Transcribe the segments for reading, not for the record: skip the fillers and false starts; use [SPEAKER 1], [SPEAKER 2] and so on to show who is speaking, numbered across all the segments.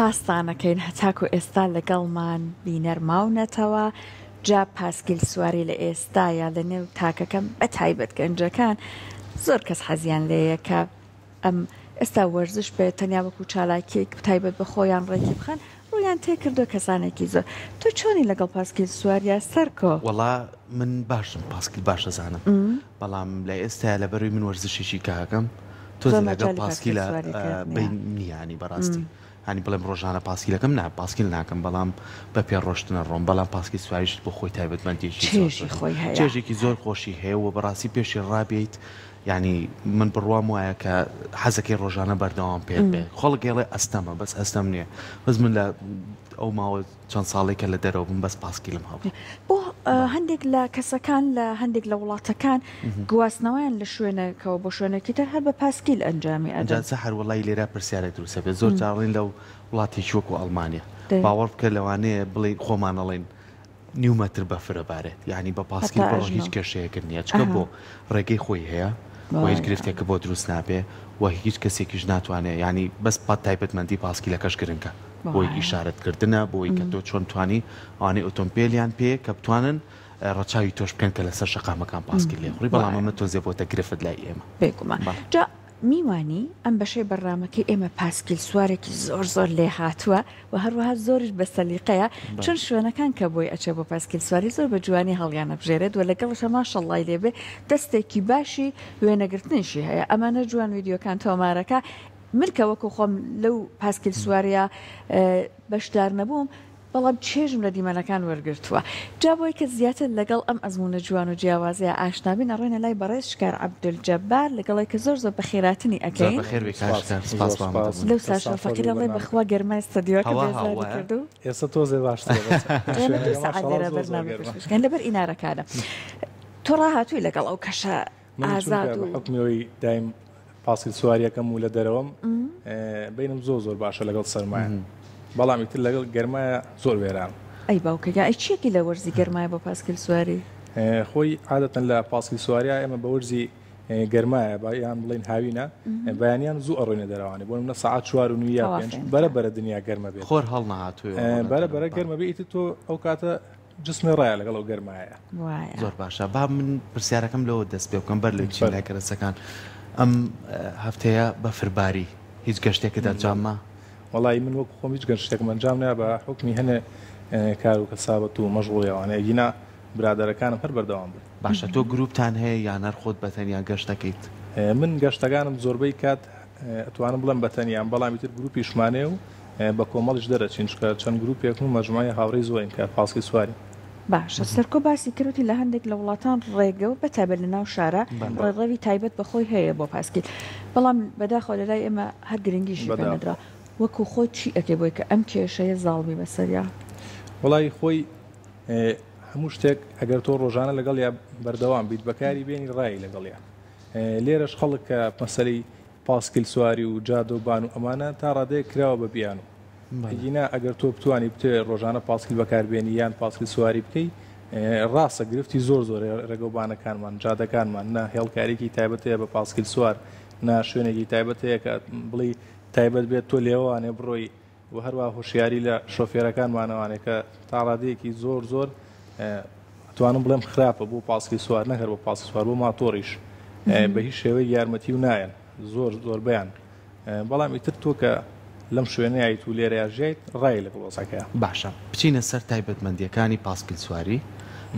[SPEAKER 1] پاسانەکەین هەتاکو ئێستا لەگەڵمان بینەرماونەتەوە جا پاسکیل سواری لە ئێستاە لە نێو تاکەکەم بە تایبەت گەنجەکان زۆر کەس حەزیان لێیە کە ئەم ئێستا وەرزش بێت تەنیا وەکو چالاکیێک تایبەت بە خۆیان ڕێکی بخەن ڕویان تێکردو کەسانێکی زۆر تۆ چۆنی لەگەڵ پاسکیل سواریە سەرکۆ؟
[SPEAKER 2] وەڵا من باشم پاسکیل باش دەزانم بەڵام لە ئێستا لەبەروی من وەرزشێکی کاکەم تۆزی لەگەڵ پاسکیلە بینیانی بەڕاستی هەنی بڵێم ڕۆژانە پاسکیلەکەم نا پاسکیل ناکەم بەڵام بە پێ ڕۆشتنە ڕۆم بەڵام پاسکی سواریش بۆ خۆی تایبەتمەندێکی چێژێکی زۆر خۆشی هەیە و بەڕاستی پێشی ڕابێت ینی من بڕوام وایە کە حەزەکەی ڕۆژانە بەردەوام پێ بێ خۆڵک گێڵێ ئەستەمە بەس ئەستەم نییە بەس من لە ئەو ماوە چەند ساڵێکە لە دەرەوە بم بەس پاسکیلم هەبوو
[SPEAKER 1] بۆ هەندێک لە کەسەکان لە هەندێک لە وڵاتەکان گواستنەوەیان لە شوێنەکەەوە بۆ شوێنێکی تر هەر بە پاسکیل ئەنجامی
[SPEAKER 2] ئەجانسە هەر وڵی لێرە پرسیارێک دروستە بێت زۆر جاڕین لەو وڵاتێکی وەکو ئەڵمانیا باوەڕ بکە لەوانەیە بڵێ خۆمانەڵێن نیومەتر بەفرەبارێت یعنی بە پاسکیل بڕۆ هیچ کێشەیەکرد نییە چکە بۆ ڕێگەی خۆی هەیە و هیچ گرفتێکە بۆ دروست نابێ و هیچ کەسێکیش ناتوانێت ینی بەس پات تایبەتمەندی پاسکیلەکەش گرنگە بۆی ئیشارەتکردنە بۆی کە تۆ چۆن توانی ئەوانەی ئۆتۆمبیلیان پێ کە بتوانن ڕەچاوی تۆش بکەن کە لەسەر شەقامەکان پاسکیل لێ خوڕی بەڵام ئەمە تۆزێ بۆتە گرفت لای ئێمە
[SPEAKER 1] بێگومان جا میوانی ئەم بەشەی بەڕامەکەی ئێمە پاسکیل سوارێکی زۆر زۆر لێ هاتووە و هەروەها زۆریش بە سەلیقەیە چون شوێنەکان کە بۆی ئەچێ بۆ پاسکیل سواری زۆر بە جوانی هەڵیانە بژێرێت و لەگەڵشە ماشەڵڵای لێبێ دەستێکی باشی وێنەگرتنیشی هەیە ئەمانە جوان ویددیۆکان تۆمارەکە ملکە وەکو خۆم لەو پاسکیل سواریە بەشدار نەبووم بەڵام چێژم لە دیمەنەکان وەرگرتووە جا بۆی کە زیاتر لەگەڵ ئەم ئەزمونە جوان و جیاوازەیە ئاشنابین ئەڕۆینە لای بەڕێز شکار عەبدولجەبار لەگەڵی کە زۆر زۆر بە خێراتنی ئەەکەین لەو ساشە فەقیرەڵێ بەخوا گەرمای ستەدیۆکە بێزاری کردو
[SPEAKER 3] ئێستا تۆزێ باشتر
[SPEAKER 1] لەبەر ئینارەکانە تۆ ڕاهاتووی لەگەڵ ئەو کەشە ئازاد و
[SPEAKER 3] حکمیەوەی دایم پاسکیل سواریەکەم و لە دەرەوەم بینم زۆر باشە لەگەڵ سەرمایە بەڵامی تر لەگەڵ گەرمایە زۆر وێران
[SPEAKER 1] ئەی باوکە ئەی چیەکی لە وەرزی گەرمایە بۆ پاسکیل سواری
[SPEAKER 3] خۆی عادەتەن لە پاسکیل سواریە ئێمە بە وەرزی گەرمایە یان بڵین هاوینە بەیانیان زوو ئەڕۆینە دەروانێ بۆ منە سەعات 4:09 بەرە دنیا گەرمە بێت
[SPEAKER 2] خۆر هەڵ نهاتووە
[SPEAKER 3] بەرە گەرمە بێت تۆ ئەو کاتە جسمی ڕایە لەگەڵ ئەو گەرمایە
[SPEAKER 2] زۆر باشە با من پرسیارەکەم لەوە دەست پێ بکەم بەر لە چی کەرەسەکان ئەم هەفتەیە بە فرباری هیچ گەشتێکدا جاممە
[SPEAKER 3] وڵی من وەکو خۆم هیچ گەشتێکم ئەنجام نایە بە حکمی هەنێ کار و کەسابەت و مەژغوڵیەوانەیە گینا برادەرەکانم هەر بەردەوام بن
[SPEAKER 2] باشە تۆ گروپتان هەیە یان هەر خۆت بەتەنیا گەشتەکەیت
[SPEAKER 3] من گەشتەکانم زۆربەی کات ئەتوانم بڵم بەتەنیان بەڵامی تر گروپیشمانێ و بە کۆمەڵش دەرەچین چکە چەند گروپێک و مەجموعی هاوڕێی زۆرین کە پاسکی سواری
[SPEAKER 1] باشە سەرکۆ باسی کردوتی لە هەندێک لە وڵاتان ڕێگە و بەتابەت لە ناو شارە ڕێڕەوی تایبەت بەخۆی هەیە بۆ پاسکیل بەڵام بەداخۆ لە لای ئێمە هەر گرنگیشی پێنەدرا وەکو خۆی چی ئەکەی بۆی کە ئەم کێشەیە زاڵبی بەسەریا
[SPEAKER 3] وڵی خۆی هەموو شتێک ئەگەر تۆ ڕۆژانە لەگەڵ یا بەردەوام بیت بەکاری بێنی ڕایی لەگەڵیا لێرەش خەڵک کە مەسەری پاسکیل سواری و جادە و بان و ئەمانە تا ڕادەیە کراوە بە بیان و هینا ئەگەر تۆ بتوانانی بتێ ڕۆژانە پاسکیل بەکاربێنی یان پاسکیل سواری بکەی ڕاستە گرفتی زۆر ڕێگەوبانەکانمان جادەکانمان نا هێڵکارێکی تایبەتەیە بە پاسکیل سوار نا شوێنێکی تایبەتەیە کە بڵی تایبەت بێت تۆ لێوانێ بڕۆی و هەروە هۆشیاری لە شۆفێرەکانمانەوانێ کە تا ڕادەیەکی زۆر توانم بڵێم خراپە بۆ پاسکی سوار نەهەر بۆ پاسکی سوار بۆ ماتۆڕیش بە هیچ شێوەی یارمەتی و نایەن زۆر بەیان بەڵام ئیتر تۆ کە لەم شوێنەیەیت و لێرە ژێیت ڕای لە گڵۆسەکە
[SPEAKER 2] باشە بچینە سەر تایبەتمەندیەکانی پاسکیل سواری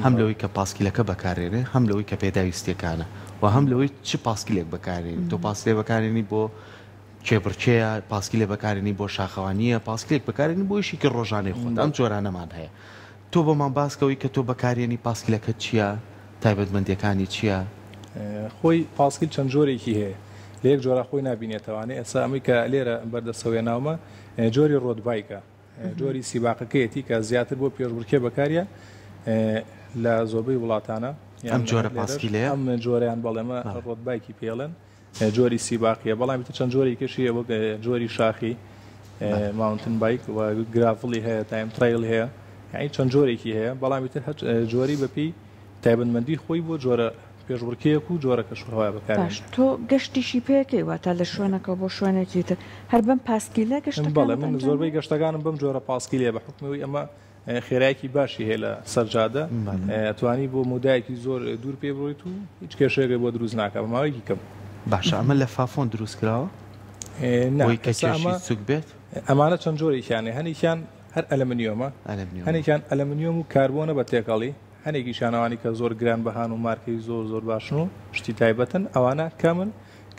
[SPEAKER 2] هەم لەوەی کە پاسکیلەکە بەکارێنێ هەم لەوەی کە پێداویستیەکانە و هەم لەوەی چ پاسکیلێک بەکارێنی تۆ پاسکلێ بەکارێنی بۆ کێبرچەیە پاسکیلێ بەکارێنی بۆ شاخەوانیە پاسکلێک بەکارێنی بۆ یشی ڕۆژانەی خۆت ئەم جۆرانەمان هەیە تۆ بۆمان باسکەوەی کە تۆ بەکارێنی پاسکیلەکە چییە تایبەتمەندیەکانی چییە
[SPEAKER 3] خۆی پاسکیل چەند جۆرێکی هەیە لە یەک جۆرە خۆی نبینێتەوانێ ئێستا ئەمەی کە لێرە بەردەسەوێ ناومە جۆری ڕۆدبایکە جۆری سیباقەکەیەتی کە زیاتر بۆ پێشبڕکێ بەکاریە لە زۆربەی وڵاتانە
[SPEAKER 2] ئەم جۆرە پاسکیلەیە
[SPEAKER 3] ئەم جۆریان بەڵێمە ڕۆدبایکی پێڵێن جۆری سیباقیە بەڵامی چەند جۆری کەشیە وەک جۆری شاخی ماونتن بایک و گرافڵی هەیە تایم ترایل هەیە یعنی چەند جۆرێکی هەیە بەڵامی تر جۆری بەپی تایبەتمەندی خۆی بۆ جۆرە پێشبڕکەیەک و جۆرە کەشوهەوای بەکار
[SPEAKER 1] باش تۆ گەشتیشی پێکەی واتە لە شوێنەکە بۆ شوێنێکی تر هەر بەم پاسکیلە گەشتەکان
[SPEAKER 3] بەڵێ من زۆربەی گەشتەکانم بەم جۆرە پاسکیلێ بە حکمەوەی ئەمە خێرایەکی باشی هەیە لە سەرجادە ئەتوانی بۆ مودایەکی زۆر دوور پێ بڕۆیت و هیچ کێشەیەک بۆ دروست ناکە بە ماوەیەکی کەم.
[SPEAKER 2] باشە ئەمە لە فافۆن دروست کراوە کەسەمە سوک بێت
[SPEAKER 3] ئەمانە چەند جۆرێکیانێ هەنێکیان هەر ئەلمنیۆمە هەنێکیان ئەلمنیۆم و کاربۆنە بە تێکەڵی هەنێکی شانەوانی کە زۆر گران بەهان و مارکەی زۆر باشن و شتی تایبەتن ئەوانە کامل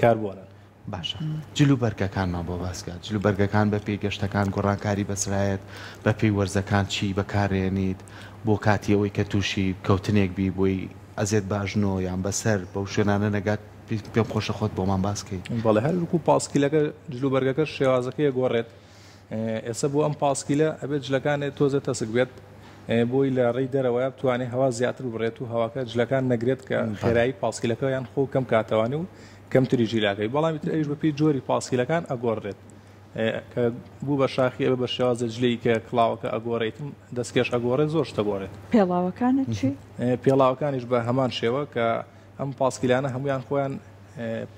[SPEAKER 3] کاربۆنن.
[SPEAKER 2] باشە جلوبەرگەکانمان بۆ باسکات جلوبەرگەکان بە پێی گەشتەکان گۆڕانکاری بەسرایەت بە پێی وەرزەکان چی بەکارێنیت بۆ کاتیەوەی کە تووشی کەوتنێک بی بۆی ئەزێت باشنەوە یان بەسەر بەو شوێنانە نەگات پێم خۆشە خۆت بۆمان باسکەی.
[SPEAKER 3] بەڵێ هەروکو پاسکیلەکە جلوبەرگەکە شێوازەکەی گۆڕێت ئێستا بۆ ئەم پاسکیلە ئەبێت جلەکانێت تۆزە تەسک بێت بۆی لە ڕێی دەرەوەە بتوانێت هەوا زیاتر بڕێت و هەواکە جلەکان نەگرێت کە خێرایی پاسکیلەکە یان خۆ کەم کاتەوانی و کەم تریژی لاکەی بەڵامی تر ئەویش بەپی جۆری پاسکیلەکان ئەگۆڕێت کە بوو بە شاخی ئەوە بە شێوازە جلەی کە کڵاوەکە ئەگۆڕێتم دەستکێش ئەگۆڕێت زۆر شتە گۆڕێت.
[SPEAKER 1] پێڵاوەکانت چی؟
[SPEAKER 3] پێڵاوەکانیش بە هەمان شێوە کە ئەم پاسکیلانە هەمویان خۆیان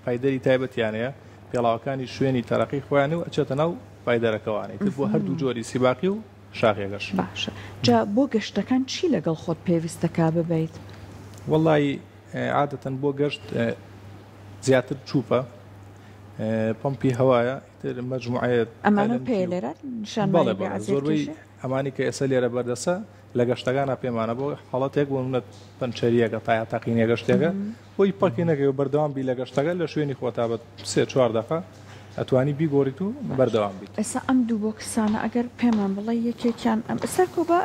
[SPEAKER 3] پایدەری تایبەتیانەیە پێڵاوەکانی شوێنی تەرەقی خۆیان و ئەچێتە ناو پایدەرەکەوانی تر بۆ هەردوو جۆری سیباقی و شاخێگەش.
[SPEAKER 1] باشە جا بۆ گەشتەکان چی لەگەڵ خۆت پێویستەکە ببیت؟
[SPEAKER 3] وەڵی عادەتەن بۆ گەشت زیاتر چووپە پمپی هەوایە تر مەجموعەیە
[SPEAKER 1] ئەمانە پێ لێرە
[SPEAKER 3] زۆربەی ئەمانی کە ئێستا لێرە بەردەسە لە گەشتەکانە پێمانە بۆ حڵەتێک بۆ منەت پەنچەریەکە تا تاقینێ گەشتێکە بۆی پەکی نەگەی بەردەوام بی لە گەشتەکە لە شوێنی خۆتا بە 3-4 دقە ئەتوانی بیگۆڕیت و بەردەوام بیت.
[SPEAKER 1] ئێستا ئەم دوو بۆ کسانە ئەگەر پێمان بڵێ یەکێکیان ئەم سەرکۆ بە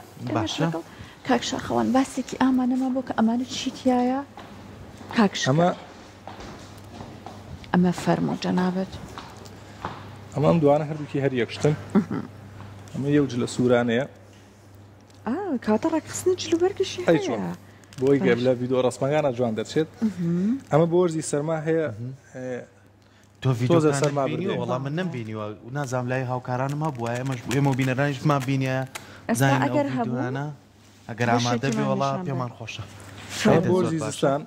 [SPEAKER 1] کاکشەخەوان باسێکی ئامانەما بۆ کە ئەمانە چیتیایە کاکش ئەمە فەرمۆ جەنابەت
[SPEAKER 3] ئەمە ئەم دوانە هەردووکی هەر یەکشتن ئەمە یەوج لە سوورانەیە
[SPEAKER 1] کاتە ڕاکخستنی جلوبەرگشی
[SPEAKER 3] بۆی گەر لە ڤیدۆ ڕسمەکانە جوان دەچێت ئەمە بۆ وەرزی سەرما هەیە
[SPEAKER 2] تۆ ڤیدۆ سەرما وەڵام من نەمبینیوە و نازام لای هاوکارانم هەبووە ئێمەش ئێمە بینەرانیشمان بینە زانین ئەو ڤیدۆانە ئەگەر ئامادە بێ وەڵا پێمان خۆشە
[SPEAKER 3] بۆ وەرزی زستان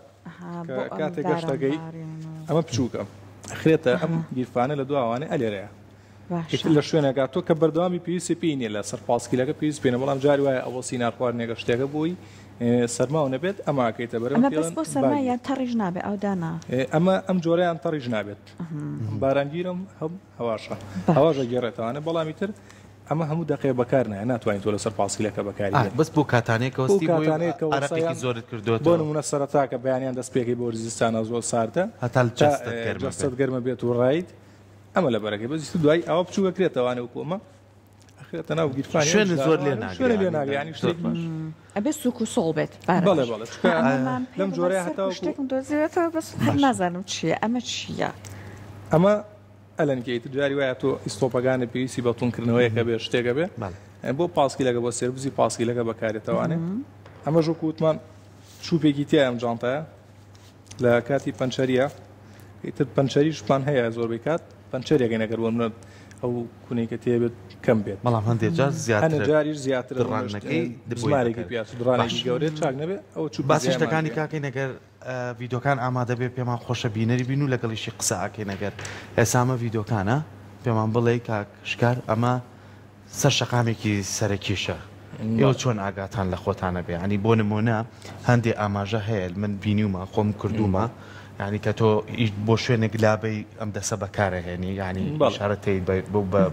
[SPEAKER 3] کاتێک گەشتەکەی ئەمە بچووکە خرێتە ئەم گیرفانە لە دواوانێ ئەلێرەیە لە شوێنەکە تۆ کە بەردەوامی پێویستی پێی نیە لە سەر پاسکیلەکە پێویست پێێنە بەڵام جاری وایە ئەوە سینار خواردنێگە شتێکە بۆی سەرماوە نەبێت ئەماکەیتە
[SPEAKER 1] بەرەیان تەڕیژ نابێت ئەودانا
[SPEAKER 3] ئەمە ئەم جۆرەیان تەڕیژ نابێت بارانگیرم هەم هەواشە هەواژە گێڕێتەوانە بەڵامی تر ئەمە هەموو دقێ بەکار نایە ناتوانین تۆ لەسەر پاسکیلەکە بەکاری
[SPEAKER 2] بەس بۆ کاتانێکەوەستی زۆرت کردو
[SPEAKER 3] بۆ نمونە سەرەتاکە بەیانیان دەست پێکی بۆ زستانە زۆر ساردە هەتاڵ گەرمە بێت و ڕایت ئەمە لە بەرەکەی بەزیست دوای ئەوە بچووەکرێتەوانێ و کۆمە ئەخرێتە ناو گیرفانی
[SPEAKER 2] شوێن زۆر
[SPEAKER 3] لێ ناگەیانی شتێکی
[SPEAKER 1] ئەبێ سوک و سۆڵ بێت
[SPEAKER 3] بەڵێ لەم جۆرەیە هەتا
[SPEAKER 1] شتێکم دۆزیێتەوە بەس نازانم چییە ئەمە چییە
[SPEAKER 3] ئەمە ئەلەنکەیت جاری وایە تۆ ئیسۆپەکانی پێویستی بە توونکردنەوەیەکە بێ شتێکە بێ بۆ پاسکیلەکە بۆ سێربزی پاسکیلەکە بەکارێتەوانێ ئەمە ژۆ کووتمان چووپێکی تیا ئەم جانتایە لە کاتی پەنچەریە تر پەنچەریشمان هەیە زۆربەی کات پەنچەرێکی نەگەر بۆ منە ئەو کونێکە تێبێت کەم بێت
[SPEAKER 2] بەڵام هەندێک جار
[SPEAKER 3] جاریش زیاتر ڕانێکی پیاس درانێکی گەورێت چاک نەبێت ئەو چوو
[SPEAKER 2] باسی شتەکانی کاکەی نەگەر ڤیدۆکان ئامادە بێ پێمان خۆشە بینەری بین و لەگەڵیشی قسەکەی نەگەر ئێسامە ڤیدۆکانە پێمان بڵێ کاک شکار ئەمە سەر شەقامێکی سەرەکیشە ئێوە چۆن ئاگاتان لە خۆتانە بێ ینی بۆ نمونە هەندێ ئاماژە هەیە من بینیومە خۆم کردومە ینی کە تۆ بۆ شوێنێک لابەی ئەم دەسە بەکارەهێنی ینی شارەتی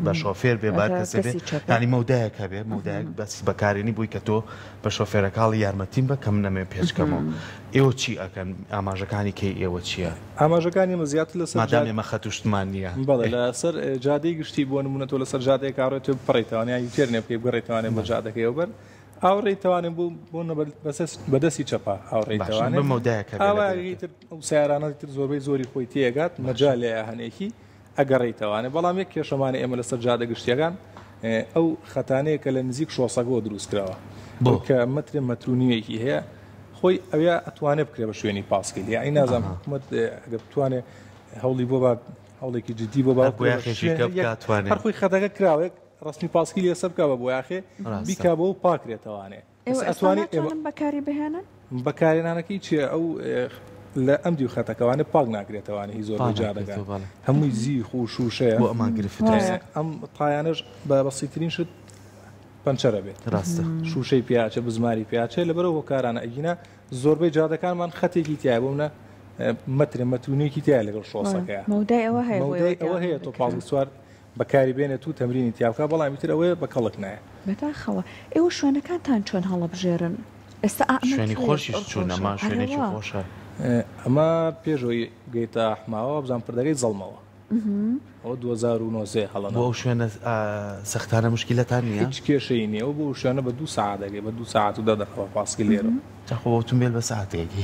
[SPEAKER 2] بە شۆفێر بێ بار کەسێ بێ ینی مەودایەکە بێ مەودایەک بەسی بەکارێنی بووی کە تۆ بە شۆفێرەکاڵی یارمەتیم بە کەم نەمێ پێچکەمەوە ئێوە چی ئەکەن ئاماژەکانی کەی ئێوە چییە؟
[SPEAKER 3] ئاماژەکانی مە زیاتر لەسەر
[SPEAKER 2] مادامێ مەخە توشتمان نییە
[SPEAKER 3] بەڵێ لەسەر جادەی گشتی بۆ نمونە تۆ لەسەر جادەیە کاڕێت تۆ بڕێتەوانیایی تێرنێ بکەی بگەڕێتوانێت بە جادەکەی ئەوبەر ئاوڕێتوانێن بوو بۆ بەدەستی چەپا ئاوڕێتوانێت ئاوایتر ئەو سیارانە تر زۆربەی زۆری خۆی تێگات مەجالەیە هەنێکی ئەگەڕێتەوانێت بەڵام یەک کێشەمانی ئێمە لەسەر جادە گشتیەکان ئەو خەتانەیە کە لە نزیک شۆسەگۆ دروستکراوە بۆ کە مەترێ مەترونیەکی هەیە خۆی ئەوە ئەتوانێت بکرێ بە شوێنی پاسکیل یعنی نازانم حکومەت ئەگەر بتوانێت هەوڵی بۆ بە هەوڵێکی جدی بۆ هەر خۆی خەتەکە کراوێت ڕستنی پاسکیل لەسەر بکە بە بۆیاخێ بیکا بۆ و پاکرێتەوانێ
[SPEAKER 1] ئەتوانێت بەکاری بهێنن
[SPEAKER 3] بەکارێنانەکەی چیە ئەو لە ئەم دیو خەتەکەوانە پاک ناکرێتەوەوانی هی زۆر جادەکان هەمووی زیخ و شوشەیە
[SPEAKER 2] بۆ ئەمان گرفت
[SPEAKER 3] ئەم تایانش بە بەسیترین شت پەنچەرە بێت
[SPEAKER 2] ڕاستە
[SPEAKER 3] شوشەی پیاچە بزماری پیاچە لەبەرەوە کارانە ئەگینە زۆربەی جادەکانمان خەتێکی تایە بۆ منە مەترێکی تایە لەگەڵ شۆسەکەیە
[SPEAKER 1] مەودای ئەوە
[SPEAKER 3] هەیە تۆ پاڵی سوار بەکاری بێنێت و تەمرینی تیاکە بەڵامی تر ئەوەیە بە کەڵک نایە
[SPEAKER 1] بەداخەوە ئێوە شوێنەکانتان چۆن هەڵەبژێرن ئێستا
[SPEAKER 2] شوێنی خۆشیش چوون ئەمە شوێنێکی خۆشە
[SPEAKER 3] ئەمە پێشەوەی گەیتە حماوە بزان پردەکەی زەڵمەوە ئەو 2009 هەڵە
[SPEAKER 2] بۆ شوێنە سەختانە مشکلەتان نییە
[SPEAKER 3] هیچ کێشەی نییە و بۆ شوێنە بە 2 ساعت دەگەی بە 2 ساعت و 10 دقیقە پاسکی لێرە
[SPEAKER 2] چاخۆ ئۆتۆمبیل بە ساعتێکی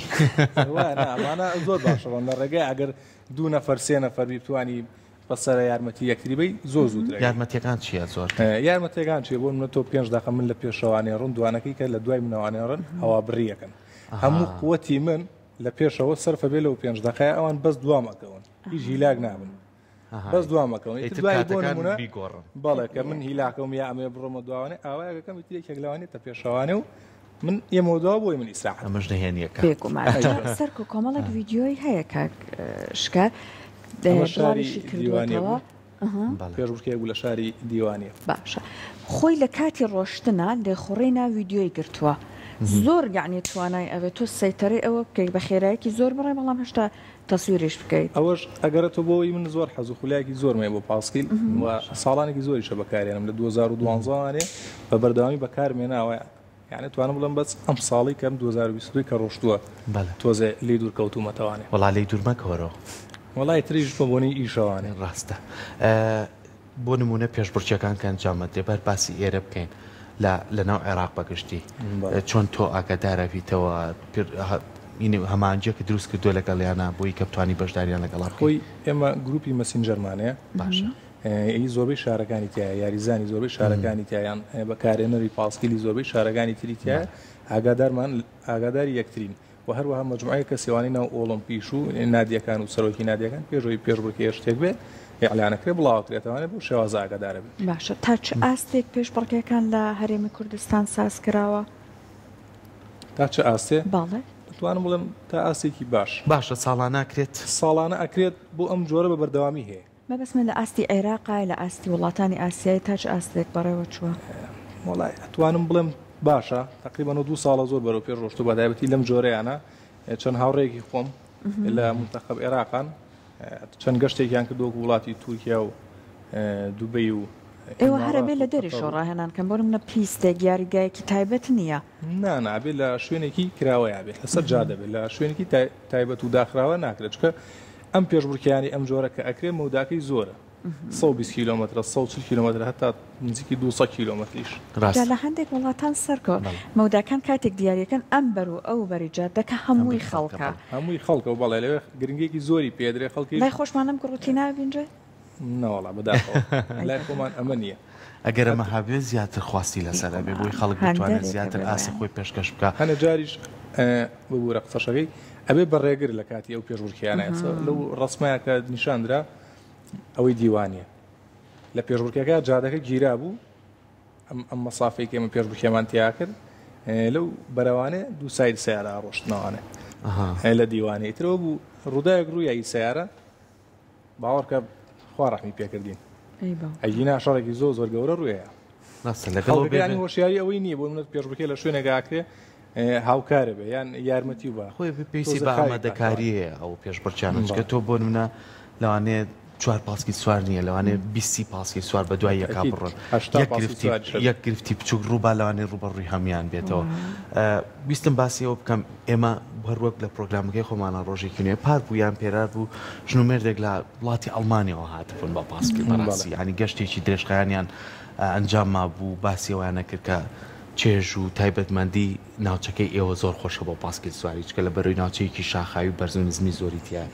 [SPEAKER 3] ئەمانە زۆر باشەوە لە ڕێگەی ئەگەر 2 نەفەر 3 نەفەر بتوانی بەسەر یارمەتی یەکتریبەی زۆر زوو
[SPEAKER 2] یارمەتیەکان چییە زۆر
[SPEAKER 3] یارمەتیەکان چیە بۆ منە تۆ 5 دقیقە من لە پێشەوانێ ڕوون دوانەکەی کە لە دوای منەوانێ ڕن هەوا بڕیەکەن هەموو قووەتی من لە پێشەوە سەرفە بێ لەو 5 دقیقە ئەوان بەس دوامەکەون هیچ هیلاک نابن بەس دوامەکەون بەڵێ کە من هیلاکەم یا ئەمێ بڕۆمە دووانێ ئاوایەکەم ترێکێک لەوانێت تا پێشەوانێ و من ئێمەداوا بۆی من ئیسراحەت
[SPEAKER 2] ئەمەش نهێنیەکە
[SPEAKER 1] سەر و کۆمەڵک ڤیددیۆی هەیە کاک شکار
[SPEAKER 3] شاری دیوانیەوە پێشبڕکێ بوو لە شاری دیوانیە
[SPEAKER 1] باشە خۆی لە کاتی ڕۆشتنە لێخوڕی ناو ڤیددیۆی گرتووە زۆر یعنی توانای ئەوێت تۆ سەیتەرەی ئەوە بکەیت بە خێرایەکی زۆر بڕێ بەڵام هێشتا تەسویریش بکەیت
[SPEAKER 3] ئەوەش ئەگەرەوە بۆی من زۆر حەز و خولایەکی زۆرمێ بۆ پاسکیل و ساڵانێکی زۆریشە بەکارێنم لە 2012 بە بەردەوامی بەکارمێناوە یعنی توانم بڵم بەس ئەم ساڵی کەم 2022 کە ڕۆشتووە تۆزێ لێ دوور کەوتومەتەوانێ
[SPEAKER 2] وەڵا لێ دوور مەکەوەرەوە
[SPEAKER 3] وڵای تریش بۆنی ئیشەوانێ
[SPEAKER 2] ڕاستە بۆ نمونە پێشبڕکیەکان کە ئەنجامە دێبەر باسی ئێرە بکەین لە ناو عێراق بەگشتی چۆن تۆ ئاگادارەبییتەوە هەمانجیە کە دروست کردو لەگەڵیانە بۆی کە بتوانی بەشداریان لەگەڵا
[SPEAKER 3] خۆی ئێمە گروپی مەسینجەرمانەیە
[SPEAKER 2] باشە
[SPEAKER 3] ئەی زۆربەی شارەکانی تایە یاریزانی زۆربەی شارەکانی تایان بەکارێنەری پاسکیلی زۆربەی شارەکانی تری تایە ئاگاداری یەکترین و هەروەها مەجموعەیە کە سێوانی ناو ئۆڵۆمپیش و نادیەکان و سەرۆکی نادیەکان پێشەوەی پێشبڕکێ شتێک بێت ئەعلانەکرێ بڵاوکرێتەوەوانێت بۆ شێواز ئاگادارە بێت
[SPEAKER 1] باشە تا چ ئاستێک پێشبڕکێکان لە هەرێمی کوردستان ساز کراوە
[SPEAKER 3] تا چه ئاستێ
[SPEAKER 1] باڵێ
[SPEAKER 3] توانم بڵێم تا ئاستێکی
[SPEAKER 2] باشە ساڵانە ئەکرێت
[SPEAKER 3] ساڵانە ئەکرێت بۆ ئەم جۆرە بە بەردەوامی هەیە
[SPEAKER 1] مەبەسمە لە ئاستی عێراقای لە ئاستی وڵاتانی ئاسیایی تا چ ئاستێک بەڕێوە چووە
[SPEAKER 3] وڵای ئەتوانم بڵێم باشە تقریبان 2 ساڵە زۆر بەرەو پێش ڕۆشتو بەدایبەتی لەم جۆرەیانە چەند هاوڕێکی خۆم لە منتەخەب عێراقان چەند گەشتێکیان کردو وڵاتی تورکیا و دوبەی و
[SPEAKER 1] ئێوە هەرە بێ لە دەری شۆڕاهێنان کەم بۆرم لە پیستێک یاریگایەکی تایبەت نییە
[SPEAKER 3] نابێت لە شوێنێکی کراوەیە بێت لەسەر جا دەبێت لە شوێنێکی تایبەت و داخراوە ناکرێت چکە ئەم پێشبڕکیانی ئەم جۆرە کە ئەکرێ مەوداکەی زۆرە 120 کیلومتر 140 کیلومتر هەتا نزیکی 200 کیلومتریش
[SPEAKER 1] لە هەندێک وڵاتان سەرکەوت مەوداکان کاتێک دیارەکەن ئەم بەر و ئەو بەری جادەکە هەمووی
[SPEAKER 3] خەڵکە و بەڵێ لەوێ گرنگێکی زۆری پێدرێ خەڵکی
[SPEAKER 1] لای خۆشمانم کڕوتی نابینجێ
[SPEAKER 3] ناوەڵا بەداخەوە لای خۆمان ئەمە نییە
[SPEAKER 2] ئەگەر ئەمە هەبێ زیاتر خواستی لەسەر بێ بۆی خەڵک بتوانێت زیاتر ئاسە خۆی پێشکەش بکە
[SPEAKER 3] هەنە جاریش ببوورە قسەشەکەی ئەبێ بەڕێگر لە کاتی ئەو پێشبڕکیانە لەو ڕسمەیە کە نیشاندرا ئەوەی دیوانیە لە پێشبڕکیەکە جادەکە گیرا بوو ئەم مەسافەی کە ئێمە پێشبڕکیەمان تیا کرد لەو بەرەوانێ دوو ساید سیارە ڕۆشتنەوانێ لە دیوانەی ترەوە بوو ڕووداوێک ڕوویایی سیارە باوەڕکە خوا ڕەحمی پێکردین ئەگینا شەڕێکی زۆر گەورە ڕوویە لەگەڵ هۆشیاری ئەوەی نییە بۆ منەت پێشبڕکێ لە شوێنێک ئاکرێ هاوکارە بێ یان یارمەتی بە
[SPEAKER 2] خۆی پێویستی بە ئامادەکاریە ئەو پێشبڕکیانە تۆ بۆ منە لەوانێت 4 پاسکی سوار نییە لەوانێ 20 پاسکی سوار بە دوای یەکا بڕۆن یەک گرفتی بچوک ڕووبا لەوانێ ڕوبەڕووی هەمیان بێتەوە ویستم باسیەوە بکەم ئێمە هەروەک لە پرۆگرامەکەی خۆمانە ڕۆژێکی نوێ پار بوو یان پێرار بوو ژنومێردێک لە وڵاتی ئەڵمانیەوە هاتبوون بە پاسکی بەڕاستی ینی گەشتێکی درێژخایانیان ئەنجام مابوو باسیەوەیانە کرد کە چێژ و تایبەتمەندی ناوچەکەی ئێوە زۆر خۆشە بۆ پاسکیل سواری چکە لە بەرەوەی ناوچەیەکی شاخاوی و بەرزنزمی زۆری تایە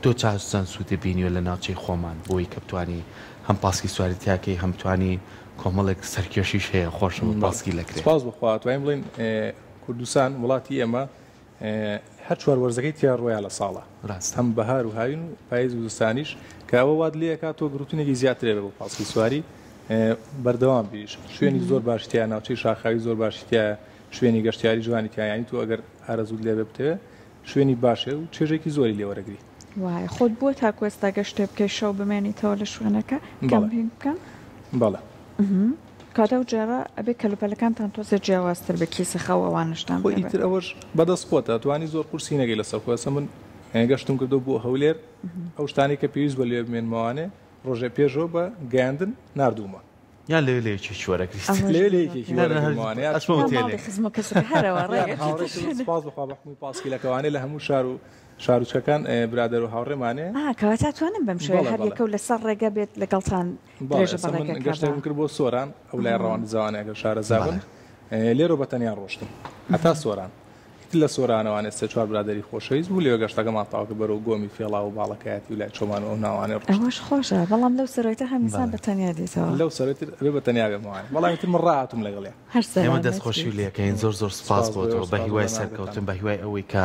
[SPEAKER 2] تۆ چند سوودە بینیوە لە ناوچەی خۆمان بۆی کە بتوانی هەم پاسکی سواری تیاکەی هەم توانی کۆمەڵێک سەرکێشیش هەیە خۆشە بۆ پاسکی لەکرێت
[SPEAKER 3] سپاس بخوا توانین بڵین کوردستان وڵاتی ئێمە هەر چوار وەرزەکەی تیا ڕۆیە لە ساڵە هەم بەهار و هاوین و پاییز و زستانیش کە ئەوە واد لێکات تۆ گروتونێکی زیاترێ بۆ پاسکی سواری بەردەوام بیش شوێنی زۆر باشتیە ناوچەی شاخاوی زۆر باشتیە شوێنی گەشتیاری جوانی تایانی تو ئەگەر ئارەزوود لێ بێتێ شوێنی باشێ و چێژێکی زۆری لێوەرەگری.
[SPEAKER 1] وای خۆت بووە تاکو ئێستاگە شتێ بکەی شەو بمێنیتەوە لە شوێنەکە کەمپینگ بکەن؟
[SPEAKER 3] بەڵێ.
[SPEAKER 1] کاتە و جارە ئەبێ کەلوپەلەکانتان تۆزە جیاوازتر بە کیسە خەوەوانشتان
[SPEAKER 3] خۆ ئیتر ئەوەش بەدەست خۆتە توانی زۆر قورسی نەگەی لەسەر خۆسە من گەشتم کردو بۆ هەولێر ئەو شتانی کە پێویست بە لێ بمێنمەوانێ ڕۆژێ پێشەوە بە گەیاندن نردوومە
[SPEAKER 2] یا لێکی شوەرەگریست
[SPEAKER 3] سپاس بخوا بەحمووی پاسکیلەکەوانێ لە هەموو شار و شارچەکان برادەر و هاوڕێمانێ
[SPEAKER 1] کەواتە توانم بەم شوێ هەر یەکە و لەسەر ڕێگە بێت لەگەڵتان
[SPEAKER 3] گەشتم کرد بۆ سۆران ئەو لای ڕەوان زوانەگە شارە زاون لێرە بەتەنیا ڕۆشتم هەتا سۆران لە سۆرانەوانێت سێ چوار برادری خۆشەویست بوو لێوە گەشتەکە ماڵتاوکە بەرەو گۆمی فێڵا و باڵەکەیەتی و لای چۆمان و ناوانێ
[SPEAKER 1] ئەوەش خۆشە بەڵام لەو سەرۆیتە هەمیسان بەتەنیا دێتەوە
[SPEAKER 3] لەو سەرێتر بێ بەتەنیا بێمەوانێ بەڵامی تر من ڕاهاتوم لەگەڵێ
[SPEAKER 2] ئێمە دەست خۆشی لەکەین زۆر سپاس بۆتەوە بە هیوای سەرکەوتن بە هیوای ئەوەی کە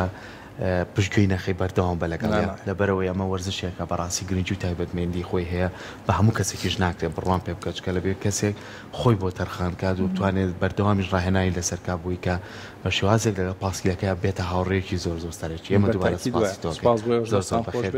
[SPEAKER 2] پشتگوێی نەخی بەردەوام بە لەگەڵ لەبەرەوەی ئەمە وەرزشێکە بەڕاستی گرنگی و تایبەتمەندی خۆی هەیە بە هەموو کەسێکیش ناکرێت بڕوان پێ بکەچ کە لەبێ کەسێک خۆی بۆ تەرخان کات و بتوانێت بەردەوامیش ڕاهێنایی لەسەر کابووی کە بە شێوازێک لەگەڵ پاسکیلەکە بێتە هاوڕێکی زۆر سەرەکی ئێمە دووبارە سپاسی تۆ زۆر بەخێر